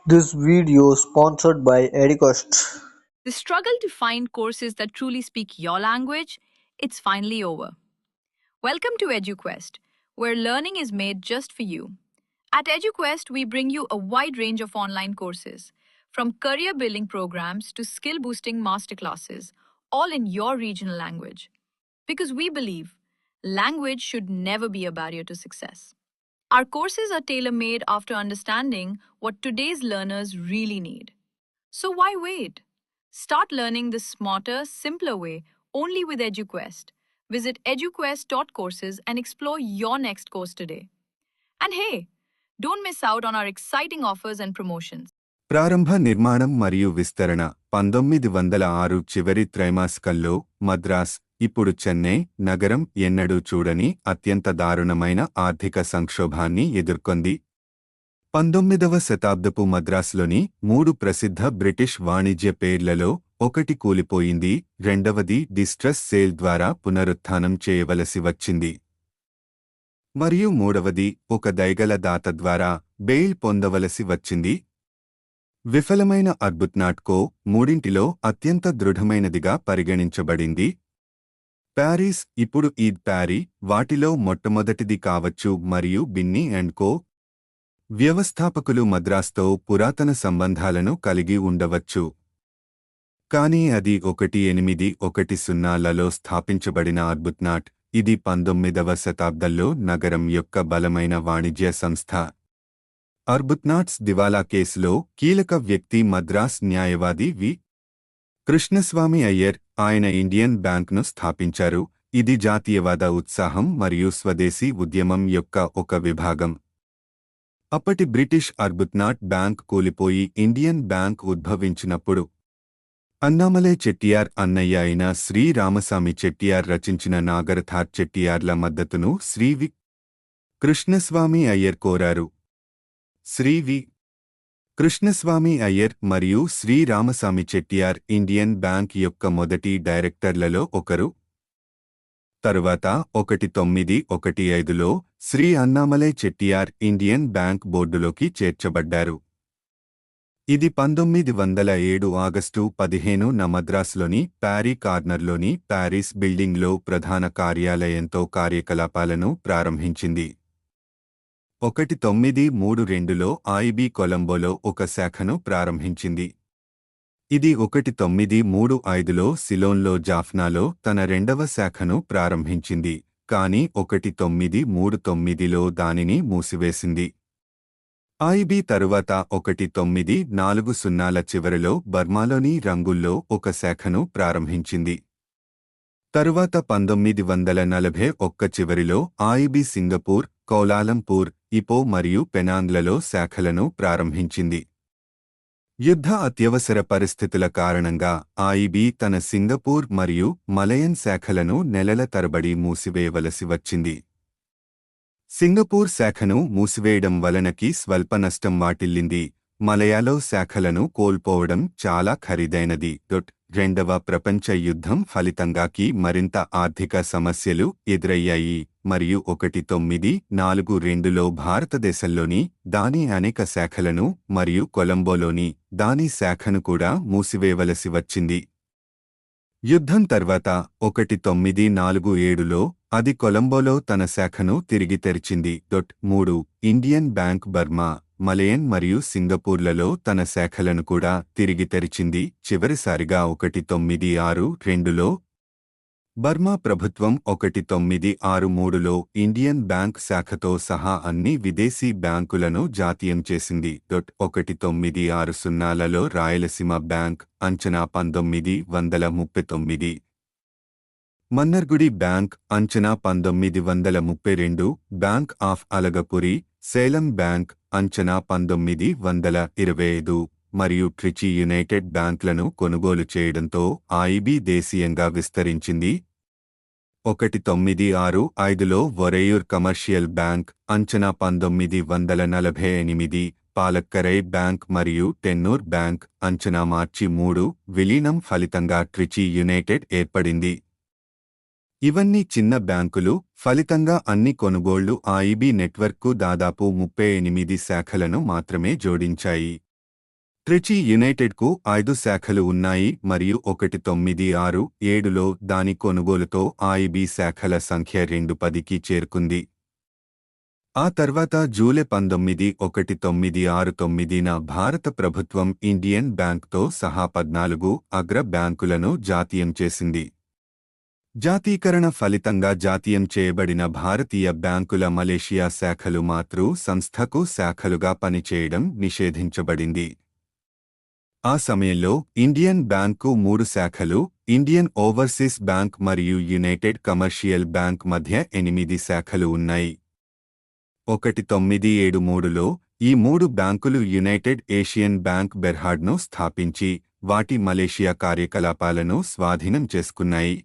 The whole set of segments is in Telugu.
This video sponsored by Educost. The struggle to find courses that truly speak your language, it's finally over. Welcome to EduQuest, where learning is made just for you. At EduQuest, we bring you a wide range of online courses, from career building programs to skill boosting masterclasses, all in your regional language. Because we believe language should never be a barrier to success. Our courses are tailor made after understanding what today's learners really need. So why wait? Start learning the smarter, simpler way only with EduQuest. Visit eduquest.courses and explore your next course today. And hey, don't miss out on our exciting offers and promotions. ప్రారంభ నిర్మాణం మరియు విస్తరణ 1906 చివరి త్రైమాసికంలో మద్రాస్ ఇప్పుడు చెన్నై నగరం ఎన్నడూ చూడని అత్యంత దారుణమైన ఆర్థిక సంక్షోభాన్ని ఎదుర్కొంది. 19వ శతాబ్దపు మద్రాసులోని 3 ప్రసిద్ధ బ్రిటిష్ వాణిజ్య పేర్లలో ఒకటి కూలిపోయింది, రెండవది డిస్ట్రెస్ సేల్ ద్వారా పునరుత్థానం చేయవలసి వచ్చింది, మరియు మూడవది ఒక దయగల దాత ద్వారా బెయిల్ పొందవలసి వచ్చింది. విఫలమైన అర్బుత్నాట్కో మూడింటిలో అత్యంత దృఢమైనదిగా పరిగణించబడింది. ప్యారిస్ ఇప్పుడు ఈద్ ప్యారీ వాటిలో మొట్టమొదటిది కావచ్చు మరియు బిన్నీ అండ్ కో వ్యవస్థాపకులు మద్రాస్తో పురాతన సంబంధాలను కలిగి ఉండవచ్చు, కానీ అది 1810లలో స్థాపించబడిన అర్బుత్నాట్, ఇది 19వ శతాబ్దంలో నగరం యొక్క బలమైన వాణిజ్య సంస్థ. అర్బుత్నాట్స్ దివాలా కేసులో కీలక వ్యక్తి మద్రాస్ న్యాయవాది వి. కృష్ణస్వామి అయ్యర్. ఆయన ఇండియన్ బ్యాంక్ను స్థాపించారు, ఇది జాతీయవాద ఉత్సాహం మరియు స్వదేశీ ఉద్యమం యొక్క ఒక విభాగం. అప్పటి బ్రిటిష్ అర్బుత్నాట్ బ్యాంక్ కూలిపోయి ఇండియన్ బ్యాంక్ ఉద్భవించినప్పుడు అన్నామలై చెట్టియార్ అన్నయ్య అయిన శ్రీ రామసామి చెట్టియార్ రచించిన నాగరథార్ చెట్టియార్ల మద్దతును శ్రీ వి. కృష్ణస్వామి అయ్యర్ కోరారు. శ్రీ వి. కృష్ణస్వామి అయ్యర్ మరియు శ్రీ రామసామి చెట్టియార్ ఇండియన్ బ్యాంక్ యొక్క మొదటి డైరెక్టర్లలో ఒకరు. తరువాత 1915లో శ్రీ అన్నామలై చెట్టియార్ ఇండియన్ బ్యాంక్ బోర్డులోకి చేర్చబడ్డారు. ఇది 1907 ఆగస్టు 15న మద్రాసులోని ప్యారీ కార్నర్లోని ప్యారిస్ బిల్డింగ్లో ప్రధాన కార్యాలయంతో కార్యకలాపాలను ప్రారంభించింది. 1932లో ఐబీ కొలంబోలో ఒక శాఖను ప్రారంభించింది. ఇది 1935లో సిలోన్లో జాఫ్నాలో తన రెండవ శాఖను ప్రారంభించింది, కానీ 1939లో దానిని మూసివేసింది. ఐబీ తరువాత 1940ల చివరిలో బర్మాలోని రంగుల్లో ఒక శాఖను ప్రారంభించింది. తరువాత 1941 చివరిలో ఐబీ సింగపూర్, కౌలాలంపూర్, ఇపో మరియు పెనాంగ్లలో శాఖలను ప్రారంభించింది. యుద్ధ అత్యవసర పరిస్థితుల కారణంగా ఐబీ తన సింగపూర్ మరియు మలయన్ శాఖలను నెలల తరబడి మూసివేయవలసి వచ్చింది. సింగపూర్ శాఖను మూసివేయడం వలనకి స్వల్ప నష్టం వాటిల్లింది. మలయాలో శాఖలను కోల్పోవడం చాలా ఖరీదైనది. రెండవ ప్రపంచ యుద్ధం ఫలితంగాకి మరింత ఆర్థిక సమస్యలు ఎదురయ్యాయి మరియు 1942లో భారతదేశంలోని దాని అనేక శాఖలను మరియు కొలంబోలోని దాని శాఖను కూడా మూసివేయవలసి వచ్చింది. యుద్ధం తర్వాత 1947లో అది కొలంబోలో తన శాఖను తిరిగి తెరిచింది. 3 ఇండియన్ బ్యాంక్ బర్మా, మలయన్ మరియు సింగపూర్లలో తన శాఖలను కూడా తిరిగి తెరిచింది. చివరిసారిగా 1962లో బర్మా ప్రభుత్వం 1963లో ఇండియన్ బ్యాంక్ శాఖతో సహా అన్ని విదేశీ బ్యాంకులను జాతీయం చేసింది. 1960లలో రాయలసీమ బ్యాంక్ అంచనా 1939, మన్నర్గుడి బ్యాంక్ అంచనా 1932, బ్యాంక్ ఆఫ్ అలగపురి, సేలం బ్యాంక్ అంచనా 1925 మరియు ట్రిచి యునైటెడ్ బ్యాంక్లను కొనుగోలు చేయడంతో ఐబీ దేశీయంగా విస్తరించింది. 1965లో వొరైయూర్ కమర్షియల్ బ్యాంక్ అంచనా 1948, పాలక్కరై బ్యాంక్ మరియు టెన్నూర్ బ్యాంక్ అంచనా మార్చి 3 విలీనం ఫలితంగా ట్రిచి యునైటెడ్ ఏర్పడింది. ఇవన్నీ చిన్న బ్యాంకులు, ఫలితంగా అన్ని కొనుగోళ్లు ఐబీ నెట్వర్క్కు దాదాపు 38 శాఖలను మాత్రమే జోడించాయి. ట్రిచి యునైటెడ్కు 5 శాఖలు ఉన్నాయి మరియు 1967లో దాని కొనుగోలుతో ఐబీ శాఖల సంఖ్య 210కి చేరుకుంది. ఆ తర్వాత జూలై 1969న భారత ప్రభుత్వం ఇండియన్ బ్యాంక్తో సహా 14 అగ్ర బ్యాంకులను జాతీయం చేసింది. జాతీకరణ ఫలితంగా జాతీయం చేయబడిన భారతీయ బ్యాంకుల మలేషియా శాఖలు మాతృ సంస్థకు శాఖలుగా పనిచేయడం నిషేధించబడింది. ఆ సమయంలో ఇండియన్ బ్యాంకు 3 శాఖలు, ఇండియన్ ఓవర్సీస్ బ్యాంక్ మరియు యునైటెడ్ కమర్షియల్ బ్యాంక్ మధ్య 8 శాఖలు ఉన్నాయి. 1973లో ఈ 3 బ్యాంకులు యునైటెడ్ ఏషియన్ బ్యాంక్ బెర్హాడ్ను స్థాపించి వాటి మలేషియా కార్యకలాపాలను స్వాధీనం చేసుకున్నాయి.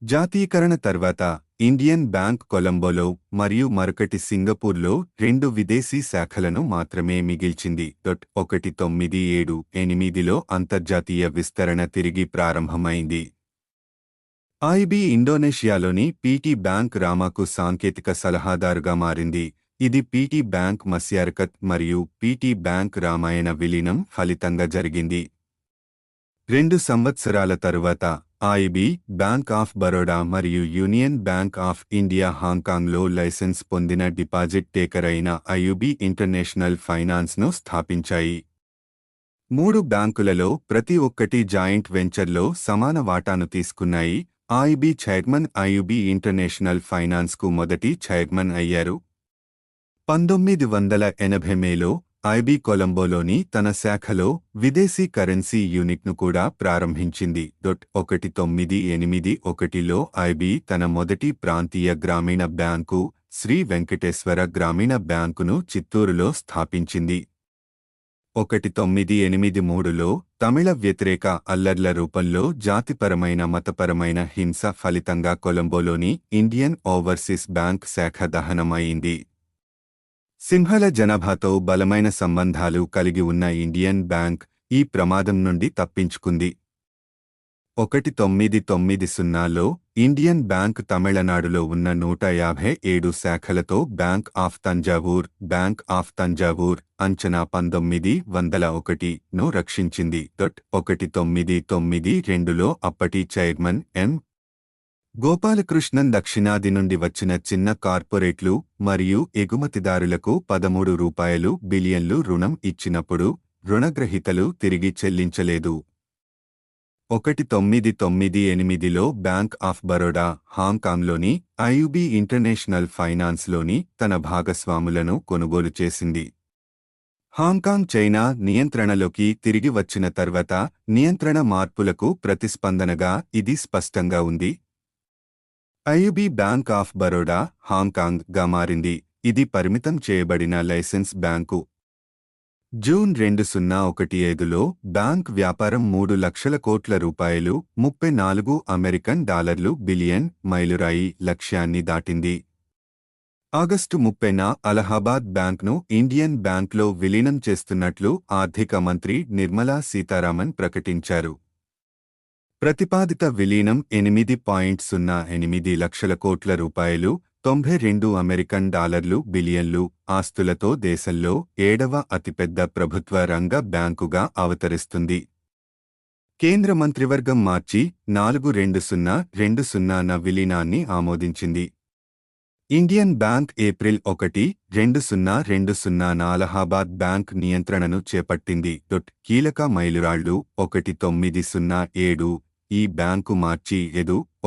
జాతీకరణ తర్వాత ఇండియన్ బ్యాంక్ కొలంబోలో మరియు మరొకటి సింగపూర్లో 2 విదేశీ శాఖలను మాత్రమే మిగిల్చింది. 1978లో అంతర్జాతీయ విస్తరణ తిరిగి ప్రారంభమైంది. ఐబీ ఇండోనేషియాలోని పీటీ బ్యాంక్ రామాకు సాంకేతిక సలహాదారుగా మారింది. ఇది పీటీ బ్యాంక్ మస్యారకత్ మరియు పీటీ బ్యాంక్ రామాయణ విలీనం ఫలితంగా జరిగింది. 2 సంవత్సరాల తరువాత ఐబీ, బ్యాంక్ ఆఫ్ బరోడా మరియు యూనియన్ బ్యాంక్ ఆఫ్ ఇండియా హాంకాంగ్లో లైసెన్స్ పొందిన డిపాజిట్ టేకర్ అయిన ఐయుబీ ఇంటర్నేషనల్ ఫైనాన్స్ను స్థాపించాయి. 3 బ్యాంకులలో ప్రతి ఒక్కటి జాయింట్ వెంచర్లో సమాన వాటాను తీసుకున్నాయి. ఐబీ చైర్మన్ ఐయుబీ ఇంటర్నేషనల్ ఫైనాన్స్కు మొదటి చైర్మన్ అయ్యారు. 1980 మేలో ఐబీ కొలంబోలోని తన శాఖలో విదేశీ కరెన్సీ యూనిట్ను కూడా ప్రారంభించింది. 1981లో ఐబీ తన మొదటి ప్రాంతీయ గ్రామీణ బ్యాంకు శ్రీ వెంకటేశ్వర గ్రామీణ బ్యాంకును చిత్తూరులో స్థాపించింది. 1983లో తమిళ వ్యతిరేక అల్లర్ల రూపంలో జాతిపరమైన మతపరమైన హింస ఫలితంగా కొలంబోలోని ఇండియన్ ఓవర్సీస్ బ్యాంక్ శాఖ దహనం అయింది. సింహళ జనాభాతో బలమైన సంబంధాలు కలిగి ఉన్న ఇండియన్ బ్యాంక్ ఈ ప్రమాదం నుండి తప్పించుకుంది. 1990లో ఇండియన్ బ్యాంక్ తమిళనాడులో ఉన్న 157 శాఖలతో బ్యాంక్ ఆఫ్ తంజావూర్ అంచనా 1901ను రక్షించింది. 1992లో అప్పటి చైర్మన్ ఎం. గోపాలకృష్ణన్ దక్షిణాది నుండి వచ్చిన చిన్న కార్పొరేట్లు మరియు ఎగుమతిదారులకు 13 రూపాయలు బిలియన్లు రుణం ఇచ్చినప్పుడు రుణగ్రహీతలు తిరిగి చెల్లించలేదు. 1998లో బ్యాంక్ ఆఫ్ బరోడా హాంకాంగ్లోని ఐయుబీ ఇంటర్నేషనల్ ఫైనాన్స్లోని తన భాగస్వాములను కొనుగోలు చేసింది. హాంకాంగ్ చైనా నియంత్రణలోకి తిరిగి వచ్చిన తర్వాత నియంత్రణ మార్పులకు ప్రతిస్పందనగా ఇది స్పష్టంగా ఉంది. ఐయుబీ బ్యాంక్ ఆఫ్ బరోడా హాంకాంగ్గా మారింది. ఇది పరిమితం చేయబడిన లైసెన్స్ బ్యాంకు. జూన్ 2015లో బ్యాంక్ వ్యాపారం 3 లక్షల కోట్ల రూపాయలు $34 అమెరికన్ బిలియన్ మైలురాయి లక్ష్యాన్ని దాటింది. ఆగస్టు 30న అలహాబాద్ బ్యాంక్ను ఇండియన్ బ్యాంక్లో విలీనం చేస్తున్నట్లు ఆర్థిక మంత్రి నిర్మలా సీతారామన్ ప్రకటించారు. ప్రతిపాదిత విలీనం $8.08 లక్షల కోట్ల రూపాయలు $92 అమెరికన్ బిలియన్లు ఆస్తులతో దేశంలో 7వ అతిపెద్ద ప్రభుత్వ రంగ బ్యాంకుగా అవతరిస్తుంది. కేంద్ర మంత్రివర్గం మార్చి 4/2020న విలీనాన్ని ఆమోదించింది. ఇండియన్ బ్యాంక్ ఏప్రిల్ 1, 2020న అలహాబాద్ బ్యాంక్ నియంత్రణను చేపట్టింది. కీలక మైలురాళ్లు 1907 ఈ బ్యాంకు మార్చి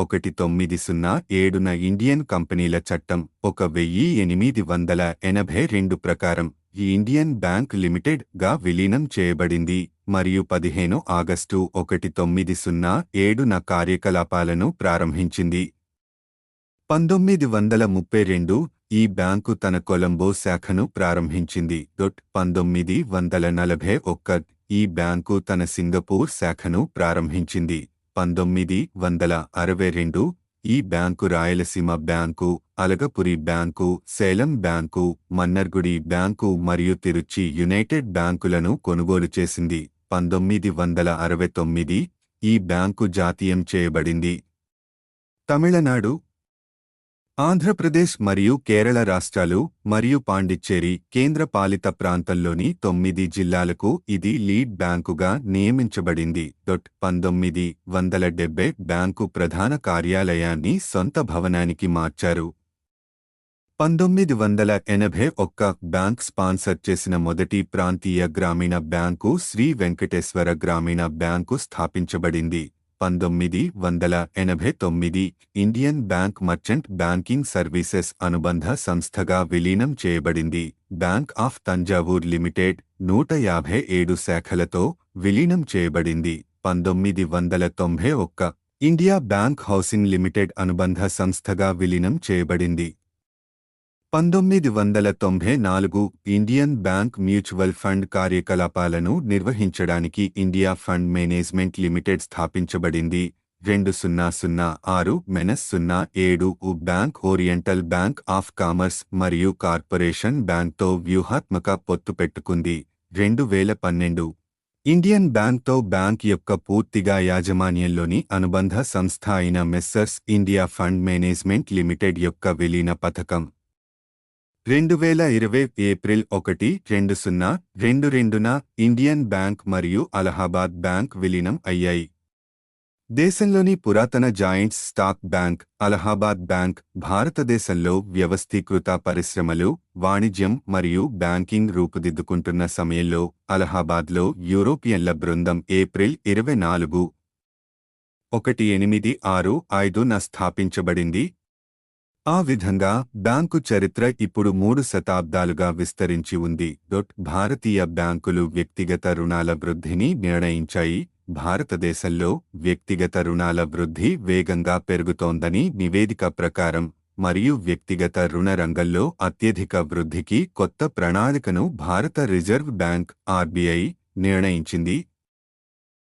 1907న ఇండియన్ కంపెనీల చట్టం 1882 ప్రకారం ఈ ఇండియన్ బ్యాంక్ లిమిటెడ్ గా విలీనం చేయబడింది మరియు 15 ఆగస్టు 1907న కార్యకలాపాలను ప్రారంభించింది. 1932 ఈ బ్యాంకు తన కొలంబో శాఖను ప్రారంభించింది. 1941 ఈ బ్యాంకు తన సింగపూర్ శాఖను ప్రారంభించింది. 1962 ఈ bank Rayalaseema bank, Alagapuri bank, Salem bank, Mannargudi bank మరియు తిరుచి యునైటెడ్ బ్యాంకులను కొనుగోలు చేసింది. 1969 ఈ బ్యాంకు జాతీయం చేయబడింది. తమిళనాడు ఆంధ్రప్రదేశ్ మరియు కేరళ రాష్ట్రాలు మరియు పాండిచ్చేరి కేంద్రపాలిత ప్రాంతంలోని 9 జిల్లాలకు ఇది లీడ్ బ్యాంకుగా నియమించబడింది. 1970 బ్యాంకు ప్రధాన కార్యాలయాన్ని సొంత భవనానికి మార్చారు. 1981 బ్యాంక్ స్పాన్సర్ చేసిన మొదటి ప్రాంతీయ గ్రామీణ బ్యాంకు శ్రీ వెంకటేశ్వర గ్రామీణ బ్యాంకు స్థాపించబడింది. 1989 Indian bank merchant banking services అనుబంధ సంస్థగా విలీనం చేయబడింది. బ్యాంక్ ఆఫ్ తంజావూర్ లిమిటెడ్ 157 శాఖలతో విలీనం చేయబడింది. 1991 ఇండియా బ్యాంక్ హౌసింగ్ లిమిటెడ్ అనుబంధ సంస్థగా విలీనం చేయబడింది. 1994 ఇండియన్ బ్యాంక్ మ్యూచువల్ ఫండ్ కార్యకలాపాలను నిర్వహించడానికి ఇండియా ఫండ్ మేనేజ్మెంట్ లిమిటెడ్ స్థాపించబడింది. 2006-07 bank oriental bank of commerce మరియు కార్పొరేషన్ బ్యాంక్తో వ్యూహాత్మక పొత్తు పెట్టుకుంది. 2012 ఇండియన్ బ్యాంక్తో బ్యాంక్ యొక్క పూర్తిగా యాజమాన్యంలోని అనుబంధ సంస్థ అయిన Messrs India fund management limited యొక్క విలీన పథకం 2020 ఏప్రిల్ 1, 2022న ఇండియన్ బ్యాంక్ మరియు అలహాబాద్ బ్యాంక్ విలీనం అయ్యాయి. దేశంలోని పురాతన joints stock bank Allahabad bank భారతదేశంలో వ్యవస్థీకృత పరిశ్రమలు, వాణిజ్యం మరియు బ్యాంకింగ్ రూపుదిద్దుకుంటున్న సమయంలో అలహాబాద్లో యూరోపియన్ల బృందం ఏప్రిల్ 24, 1865న స్థాపించబడింది. ఆ విధంగా బ్యాంకు చరిత్ర ఇప్పుడు 3 శతాబ్దాలుగా విస్తరించి ఉంది. భారతీయ బ్యాంకులు వ్యక్తిగత రుణాల వృద్ధిని నిర్ణయించాయి. భారతదేశంలో వ్యక్తిగత రుణాల వృద్ధి వేగంగా పెరుగుతోందని నివేదిక ప్రకారం మరియు వ్యక్తిగత రుణ రంగంలో అత్యధిక వృద్ధికి కొత్త ప్రణాళికను భారత రిజర్వ్ బ్యాంక్ (ఆర్బీఐ) నిర్ణయించింది.